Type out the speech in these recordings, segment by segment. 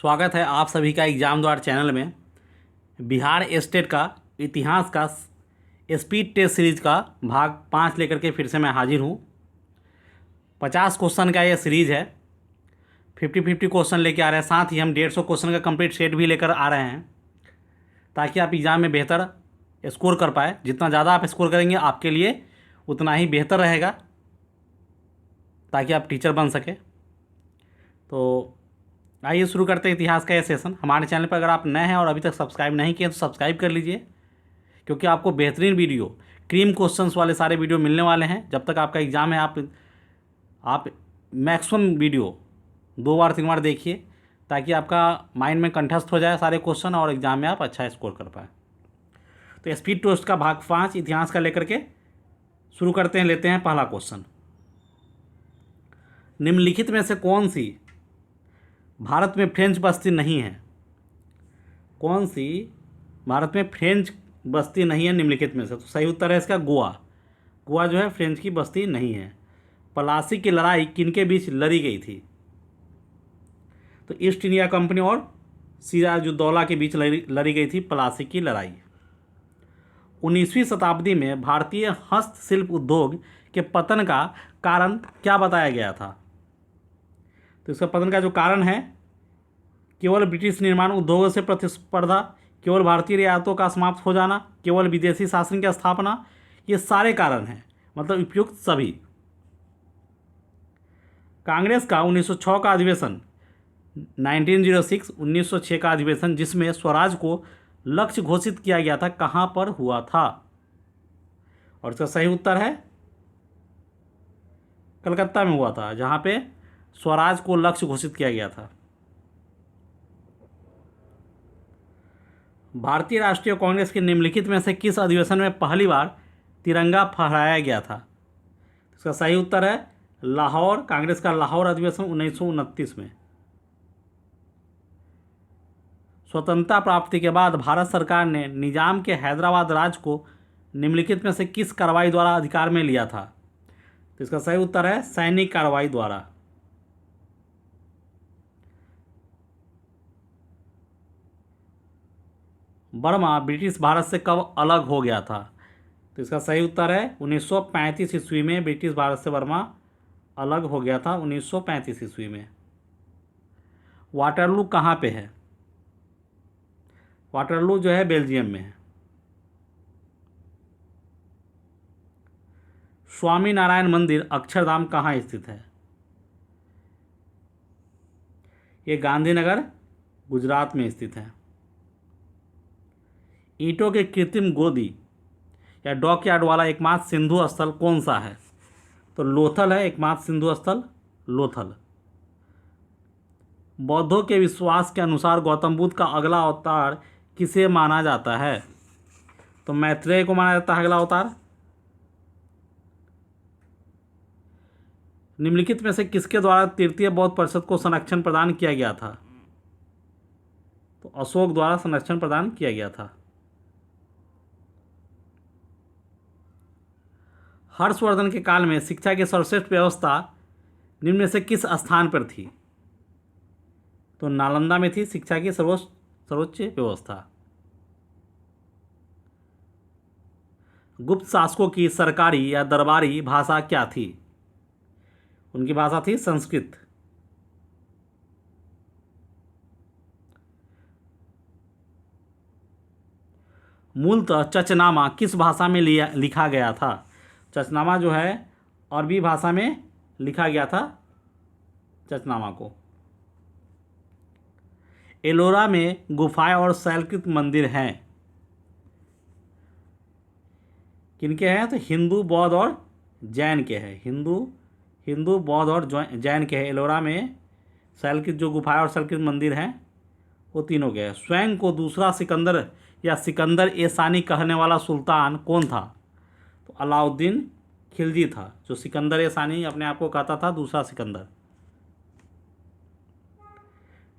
स्वागत है आप सभी का एग्जाम द्वार चैनल में। बिहार स्टेट का इतिहास का स्पीड टेस्ट सीरीज़ का भाग 5 लेकर के फिर से मैं हाजिर हूँ। 50 क्वेश्चन का ये सीरीज़ है। 50-50 क्वेश्चन लेके आ रहे हैं, साथ ही हम 150 क्वेश्चन का कंप्लीट सेट भी लेकर आ रहे हैं ताकि आप एग्ज़ाम में बेहतर स्कोर कर पाए। जितना ज़्यादा आप स्कोर करेंगे आपके लिए उतना ही बेहतर रहेगा ताकि आप टीचर बन सके। तो आइए शुरू करते हैं इतिहास का ये सेशन। हमारे चैनल पर अगर आप नए हैं और अभी तक सब्सक्राइब नहीं किए तो सब्सक्राइब कर लीजिए, क्योंकि आपको बेहतरीन वीडियो, क्रीम क्वेश्चंस वाले सारे वीडियो मिलने वाले हैं। जब तक आपका एग्ज़ाम है आप मैक्सिमम वीडियो 2 बार 3 बार देखिए ताकि आपका माइंड में कंठस्थ हो जाए सारे क्वेश्चन और एग्ज़ाम में आप अच्छा स्कोर कर पाए। तो स्पीड टेस्ट का भाग 5 इतिहास का लेकर के शुरू करते हैं। लेते हैं पहला क्वेश्चन। निम्नलिखित में से कौन सी भारत में फ्रेंच बस्ती नहीं है? कौन सी भारत में फ्रेंच बस्ती नहीं है निम्नलिखित में से? तो सही उत्तर है इसका गोवा। गोवा जो है फ्रेंच की बस्ती नहीं है। प्लासी की लड़ाई किनके बीच लड़ी गई थी? तो ईस्ट इंडिया कंपनी और सिराजुद्दौला के बीच लड़ी गई थी प्लासी की लड़ाई। 19वीं शताब्दी में भारतीय हस्तशिल्प उद्योग के पतन का कारण क्या बताया गया था? तो इसका पतन का जो कारण है, केवल ब्रिटिश निर्माण उद्योगों से प्रतिस्पर्धा, केवल भारतीय रियायतों का समाप्त हो जाना, केवल विदेशी शासन की स्थापना, ये सारे कारण हैं, मतलब उपयुक्त सभी। कांग्रेस का 1906 का अधिवेशन 1906 का अधिवेशन जिसमें स्वराज को लक्ष्य घोषित किया गया था, कहाँ पर हुआ था? और इसका सही उत्तर है कलकत्ता में हुआ था, जहाँ पे स्वराज को लक्ष्य घोषित किया गया था। भारतीय राष्ट्रीय कांग्रेस के निम्नलिखित में से किस अधिवेशन में पहली बार तिरंगा फहराया गया था? इसका सही उत्तर है लाहौर, कांग्रेस का लाहौर अधिवेशन 1929 में। स्वतंत्रता प्राप्ति के बाद भारत सरकार ने निजाम के हैदराबाद राज्य को निम्नलिखित में से किस कार्रवाई द्वारा अधिकार में लिया था? तो इसका सही उत्तर है सैनिक कार्रवाई द्वारा। बर्मा ब्रिटिश भारत से कब अलग हो गया था? तो इसका सही उत्तर है 1935 ईस्वी में ब्रिटिश भारत से बर्मा अलग हो गया था, 1935 ईस्वी में। वाटरलू कहाँ पे है? वाटरलू जो है बेल्जियम में है। स्वामी नारायण मंदिर अक्षरधाम कहाँ स्थित है? ये गांधीनगर गुजरात में स्थित है। ईंटों के कृत्रिम गोदी या डॉकयार्ड वाला एकमात्र सिंधु स्थल कौन सा है? तो लोथल है एकमात्र सिंधु स्थल, लोथल। बौद्धों के विश्वास के अनुसार गौतम बुद्ध का अगला अवतार किसे माना जाता है? तो मैत्रेय को माना जाता है अगला अवतार। निम्नलिखित में से किसके द्वारा तृतीय बौद्ध परिषद को संरक्षण प्रदान किया गया था? तो अशोक द्वारा संरक्षण प्रदान किया गया था। हर्षवर्धन के काल में शिक्षा की सर्वश्रेष्ठ व्यवस्था निम्न में से किस स्थान पर थी? तो नालंदा में थी शिक्षा की सर्वोच्च व्यवस्था। गुप्त शासकों की सरकारी या दरबारी भाषा क्या थी? उनकी भाषा थी संस्कृत। मूलतः चचनामा किस भाषा में लिखा गया था? चचनामा जो है अरबी भाषा में लिखा गया था चचनामा को। एलोरा में गुफाएं और शैलकृत मंदिर हैं, किनके हैं? तो हिंदू, बौद्ध और जैन के हैं। हिंदू, बौद्ध और जैन के हैं। एलोरा में शैलकृत जो गुफाएं और शैलकृत मंदिर हैं वो तीनों के हैं। स्वयं को दूसरा सिकंदर या सिकंदर ए सानी कहने वाला सुल्तान कौन था? तो अलाउद्दीन खिलजी था, जो सिकंदर ए सानी अपने आप को कहता था दूसरा सिकंदर।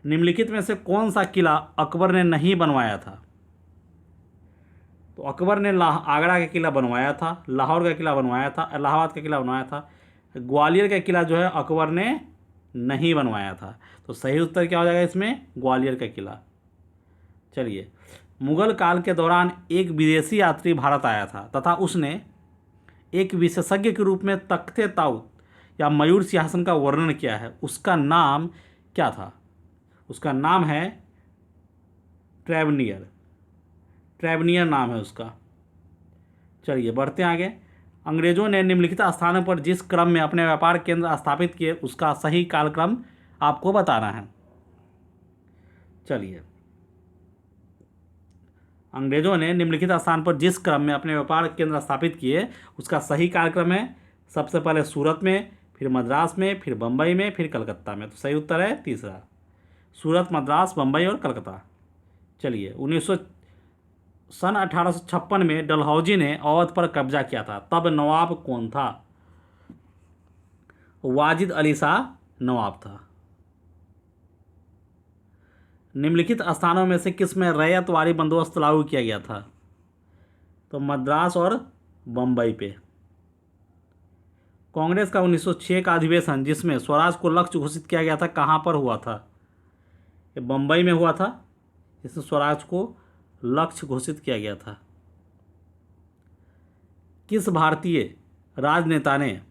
निम्नलिखित में से कौन सा किला अकबर ने नहीं बनवाया था? तो अकबर ने आगरा का किला बनवाया था, लाहौर का किला बनवाया था, इलाहाबाद का किला बनवाया था। ग्वालियर का किला जो है अकबर ने नहीं बनवाया था। तो सही उत्तर क्या हो जाएगा इसमें? ग्वालियर का किला। चलिए, मुगल काल के दौरान एक विदेशी यात्री भारत आया था तथा उसने एक विशेषज्ञ के रूप में तख्ते ताउत या मयूर सिंहासन का वर्णन किया है। उसका नाम क्या था? उसका नाम है ट्रेवनियर। ट्रेवनियर नाम है उसका। चलिए बढ़ते हैं आगे। अंग्रेजों ने निम्नलिखित स्थानों पर जिस क्रम में अपने व्यापार केंद्र स्थापित किए उसका सही कालक्रम आपको बताना है। चलिए, अंग्रेजों ने निम्नलिखित स्थान पर जिस क्रम में अपने व्यापार केंद्र स्थापित किए उसका सही कालक्रम है। सबसे पहले सूरत में, फिर मद्रास में, फिर बम्बई में, फिर कलकत्ता में। तो सही उत्तर है तीसरा, सूरत, मद्रास, बम्बई और कलकत्ता। चलिए, सन 1856 में डलहौजी ने अवध पर कब्जा किया था। तब नवाब कौन था? वाजिद अली शाह नवाब था। निम्नलिखित स्थानों में से किस में रैयतवारी बंदोबस्त लागू किया गया था? तो मद्रास और बम्बई पे। कांग्रेस का 1906 का अधिवेशन जिसमें स्वराज को लक्ष्य घोषित किया गया था कहाँ पर हुआ था? ये बम्बई में हुआ था, जिसमें स्वराज को लक्ष्य घोषित किया गया था। किस भारतीय राजनेता ने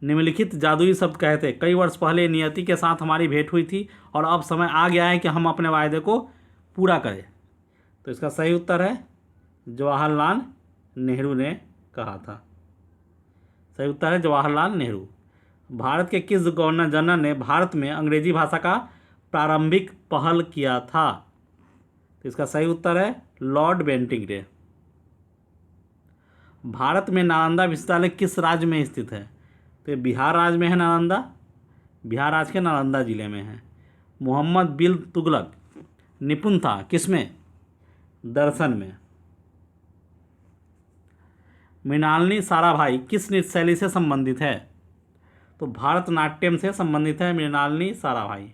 निम्नलिखित जादुई शब्द कहे थे? कई वर्ष पहले नियति के साथ हमारी भेंट हुई थी और अब समय आ गया है कि हम अपने वायदे को पूरा करें। तो इसका सही उत्तर है जवाहरलाल नेहरू ने कहा था। सही उत्तर है जवाहरलाल नेहरू। भारत के किस गवर्नर जनरल ने भारत में अंग्रेजी भाषा का प्रारंभिक पहल किया था? तो इसका सही उत्तर है लॉर्ड बेंटिंगटन। भारत में नालंदा विश्वविद्यालय किस राज्य में स्थित है? तो ये बिहार राज्य में है नालंदा। बिहार राज्य के नालंदा जिले में है। मोहम्मद बिन तुगलक निपुण था किसमें? दर्शन में। मृणालिनी साराभाई किस नृत्य शैली से संबंधित है? तो भारतनाट्यम से संबंधित है मृणालिनी साराभाई।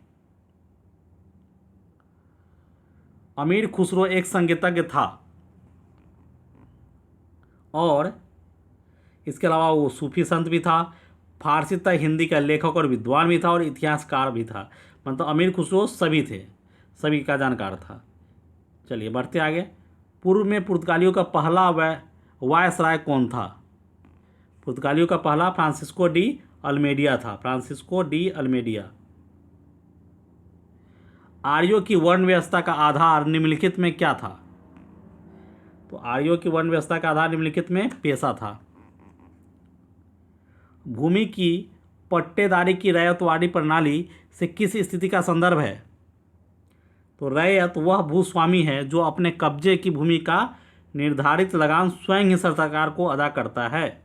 अमीर खुसरो एक संगीतज्ञ था और इसके अलावा वो सूफी संत भी था, फारसी तथा हिंदी का लेखक और विद्वान भी था और इतिहासकार भी था। मतलब अमीर खुसरो सभी थे, सभी का जानकार था। चलिए बढ़ते आगे। पूर्व में पुर्तगालियों का पहला वायसराय कौन था? पुर्तगालियों का पहला फ्रांसिस्को डी अल्मेडिया था। Francisco de Almeida. आर्यों की वर्ण व्यवस्था का आधार निम्नलिखित में क्या था? तो आर्यों की वर्ण व्यवस्था का आधार निम्नलिखित में पेशा था। भूमि की पट्टेदारी की रैयतवाड़ी प्रणाली से किस स्थिति का संदर्भ है? तो रैयत वह भूस्वामी है जो अपने कब्जे की भूमि का निर्धारित लगान स्वयं ही सरकार को अदा करता है।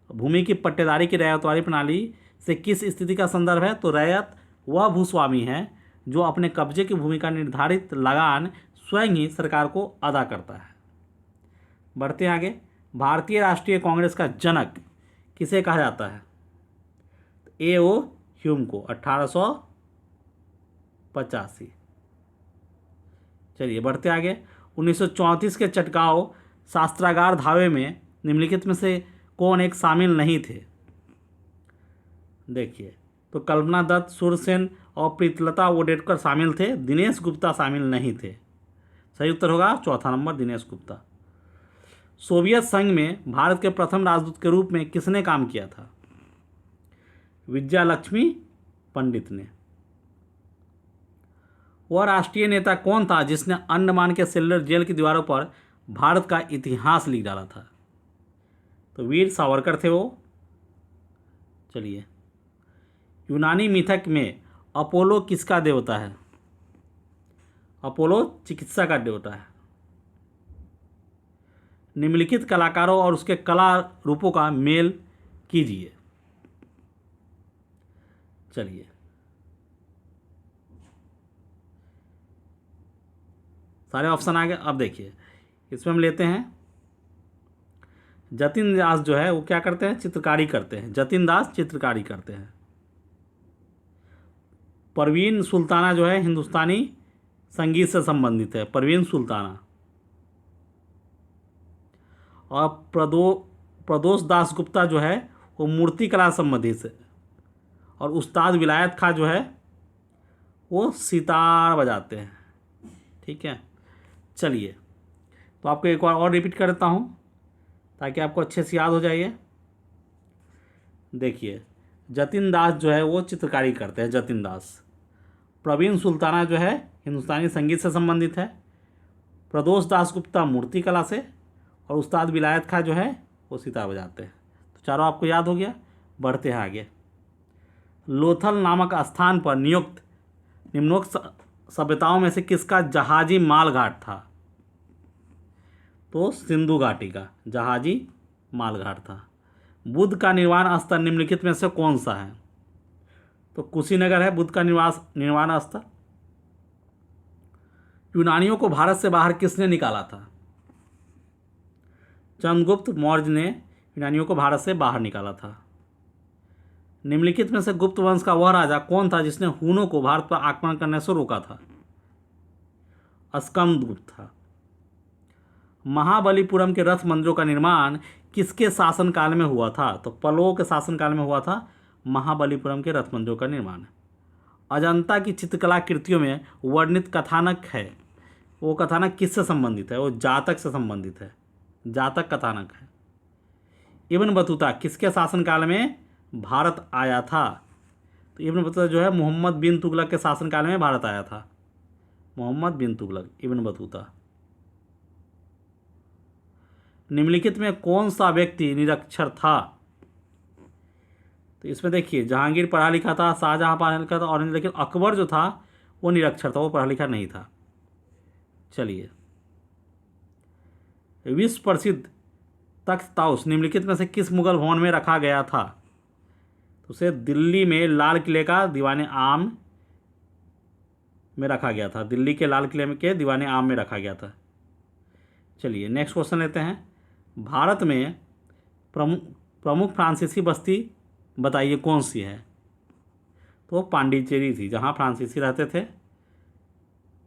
भूमि की पट्टेदारी की रैयतवाड़ी प्रणाली से किस स्थिति का संदर्भ है? तो रैयत वह भूस्वामी है जो अपने कब्जे की भूमि का निर्धारित लगान स्वयं ही सरकार को अदा करता है। बढ़ते आगे। भारतीय राष्ट्रीय कांग्रेस का जनक किसे कहा जाता है? A.O. ह्यूम को, 1885। चलिए बढ़ते आगे। 1934 के चटगांव शास्त्रागार धावे में निम्नलिखित में से कौन एक शामिल नहीं थे? देखिए, तो कल्पना दत्त, सूरसेन और प्रीतलता वोडेटकर शामिल थे, दिनेश गुप्ता शामिल नहीं थे। सही उत्तर होगा चौथा नंबर, दिनेश गुप्ता। सोवियत संघ में भारत के प्रथम राजदूत के रूप में किसने काम किया था? विजया लक्ष्मी पंडित ने। वह राष्ट्रीय नेता कौन था जिसने अंडमान के सेलुलर जेल की दीवारों पर भारत का इतिहास लिख डाला था? तो वीर सावरकर थे वो। चलिए, यूनानी मिथक में अपोलो किसका देवता है? अपोलो चिकित्सा का देवता है। निम्नलिखित कलाकारों और उसके कला रूपों का मेल कीजिए। चलिए, सारे ऑप्शन आ गए। अब देखिए, इसमें हम लेते हैं जतिन दास जो है वो क्या करते हैं? चित्रकारी करते हैं। जतिन दास चित्रकारी करते हैं। परवीन सुल्ताना जो है हिंदुस्तानी संगीत से संबंधित है, परवीन सुल्ताना। और प्रदोष दास गुप्ता जो है वो मूर्ति कला संबंधित है और उस्ताद विलायत खां जो है वो सितार बजाते हैं। ठीक है, चलिए तो आपको एक बार और रिपीट कर देता हूँ ताकि आपको अच्छे से याद हो जाइए। देखिए, जतिन दास जो है वो चित्रकारी करते हैं, जतिन दास। प्रवीण सुल्ताना जो है हिंदुस्तानी संगीत से संबंधित है। प्रदोष दास गुप्ता मूर्ति कला से, और उस्ताद विलायत खां जो है वो सितार बजाते हैं। तो चारों आपको याद हो गया। बढ़ते हैं आगे। लोथल नामक स्थान पर नियुक्त निम्नोक्त सभ्यताओं में से किसका जहाजी माल घाट था? तो सिंधु घाटी का जहाजी माल घाट था। बुद्ध का निर्वाण स्थल निम्नलिखित में से कौन सा है? तो कुशीनगर है बुद्ध का निर्वाण स्थल। यूनानियों को भारत से बाहर किसने निकाला था? चंद्रगुप्त मौर्य ने यूनानियों को भारत से बाहर निकाला था। निम्नलिखित में से गुप्त वंश का वह राजा कौन था जिसने हूनों को भारत पर आक्रमण करने से रोका था? स्कंदगुप्त था। महाबलीपुरम के रथ मंदिरों का निर्माण किसके शासनकाल में हुआ था? तो पल्लवों के शासनकाल में हुआ था महाबलीपुरम के रथ मंदिरों का निर्माण। अजंता की चित्रकला कृतियों में वर्णित कथानक है, वो कथानक किससे संबंधित है? वो जातक से संबंधित है, जातक कथानक है। इब्न बतूता किसके शासनकाल में भारत आया था? तो इब्न बतूता जो है मोहम्मद बिन तुगलक के शासनकाल में भारत आया था। मोहम्मद बिन तुगलक, इब्न बतूता। निम्नलिखित में कौन सा व्यक्ति निरक्षर था? तो इसमें देखिए, जहांगीर पढ़ा लिखा था, शाहजहां पढ़ा लिखा था, और लेकिन अकबर जो था वो निरक्षर था, वो पढ़ा लिखा नहीं था। चलिए, विश्व प्रसिद्ध तख्त ताउस निम्नलिखित में से किस मुगल भवन में रखा गया था? तो उसे दिल्ली में लाल किले का दीवाने आम में रखा गया था। दिल्ली के लाल किले के दीवाने आम में रखा गया था। चलिए नेक्स्ट क्वेश्चन लेते हैं। भारत में प्रमुख फ्रांसीसी बस्ती बताइए कौन सी है? तो पांडिचेरी थी, जहाँ फ्रांसीसी रहते थे।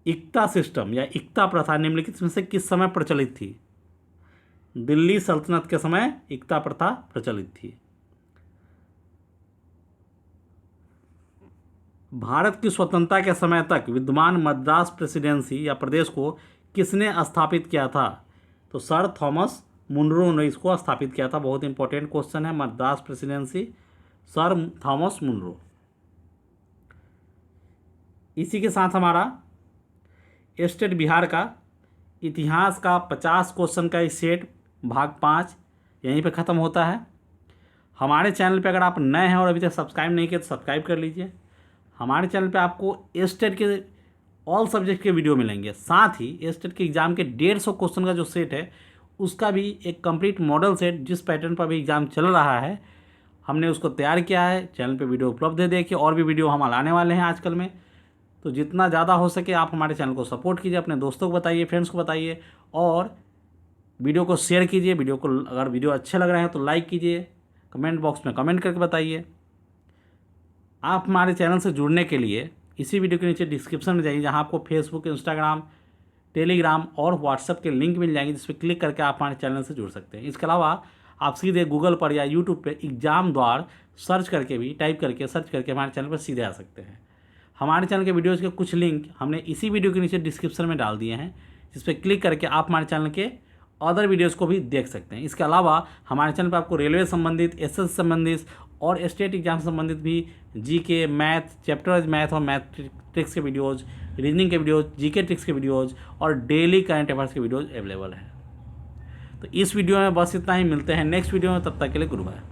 इक्ता सिस्टम या इक्ता प्रथा निम्नलिखित में से किस समय प्रचलित थी? दिल्ली सल्तनत के समय इक्ता प्रथा प्रचलित थी। भारत की स्वतंत्रता के समय तक विद्यमान मद्रास प्रेसिडेंसी या प्रदेश को किसने स्थापित किया था? तो सर थॉमस मुनरो ने इसको स्थापित किया था। बहुत इंपॉर्टेंट क्वेश्चन है, Madras presidency, sir Thomas Munro. इसी के साथ हमारा स्टेट बिहार का इतिहास का 50 क्वेश्चन का सेट भाग 5 यहीं पे ख़त्म होता है। हमारे चैनल पे अगर आप नए हैं और अभी तक सब्सक्राइब नहीं किए तो सब्सक्राइब कर लीजिए। हमारे चैनल पे आपको स्टेट के ऑल सब्जेक्ट के वीडियो मिलेंगे, साथ ही स्टेट के एग्ज़ाम के 150 क्वेश्चन का जो सेट है उसका भी एक कंप्लीट मॉडल सेट, जिस पैटर्न पर भी एग्ज़ाम चल रहा है, हमने उसको तैयार किया है। चैनल पे वीडियो उपलब्ध है, देखिए। और भी वीडियो हम लाने वाले हैं आजकल में, तो जितना ज़्यादा हो सके आप हमारे चैनल को सपोर्ट कीजिए, अपने दोस्तों को बताइए, फ्रेंड्स को बताइए, और वीडियो को शेयर कीजिए। वीडियो को अगर वीडियो अच्छे लग रहे हैं तो लाइक कीजिए, कमेंट बॉक्स में कमेंट करके बताइए। आप हमारे चैनल से जुड़ने के लिए इसी वीडियो के नीचे डिस्क्रिप्शन में जाइए, जहाँ आपको फेसबुक, इंस्टाग्राम, टेलीग्राम और व्हाट्सएप के लिंक मिल जाएंगे, जिस पर क्लिक करके आप हमारे चैनल से जुड़ सकते हैं। इसके अलावा आप सीधे गूगल पर या यूट्यूब पे एग्जाम द्वार सर्च करके भी सर्च करके हमारे चैनल पर सीधे आ सकते हैं। हमारे चैनल के वीडियोज़ के कुछ लिंक हमने इसी वीडियो के नीचे डिस्क्रिप्शन में डाल दिए हैं, जिस पर क्लिक करके आप हमारे चैनल के अदर वीडियोज़ को भी देख सकते हैं। इसके अलावा हमारे चैनल पर आपको रेलवे संबंधित, एसएससी संबंधित और स्टेट एग्जाम संबंधित भी जीके, मैथ, चैप्टर मैथ और मैथ ट्रिक्स के वीडियोज़, रीजनिंग के वीडियोज़, जीके ट्रिक्स के वीडियोज़ और डेली करंट अफेयर्स के वीडियोज़ अवेलेबल है। तो इस वीडियो में बस इतना ही, मिलते हैं नेक्स्ट वीडियो में, तब तक के लिए गुड बाय।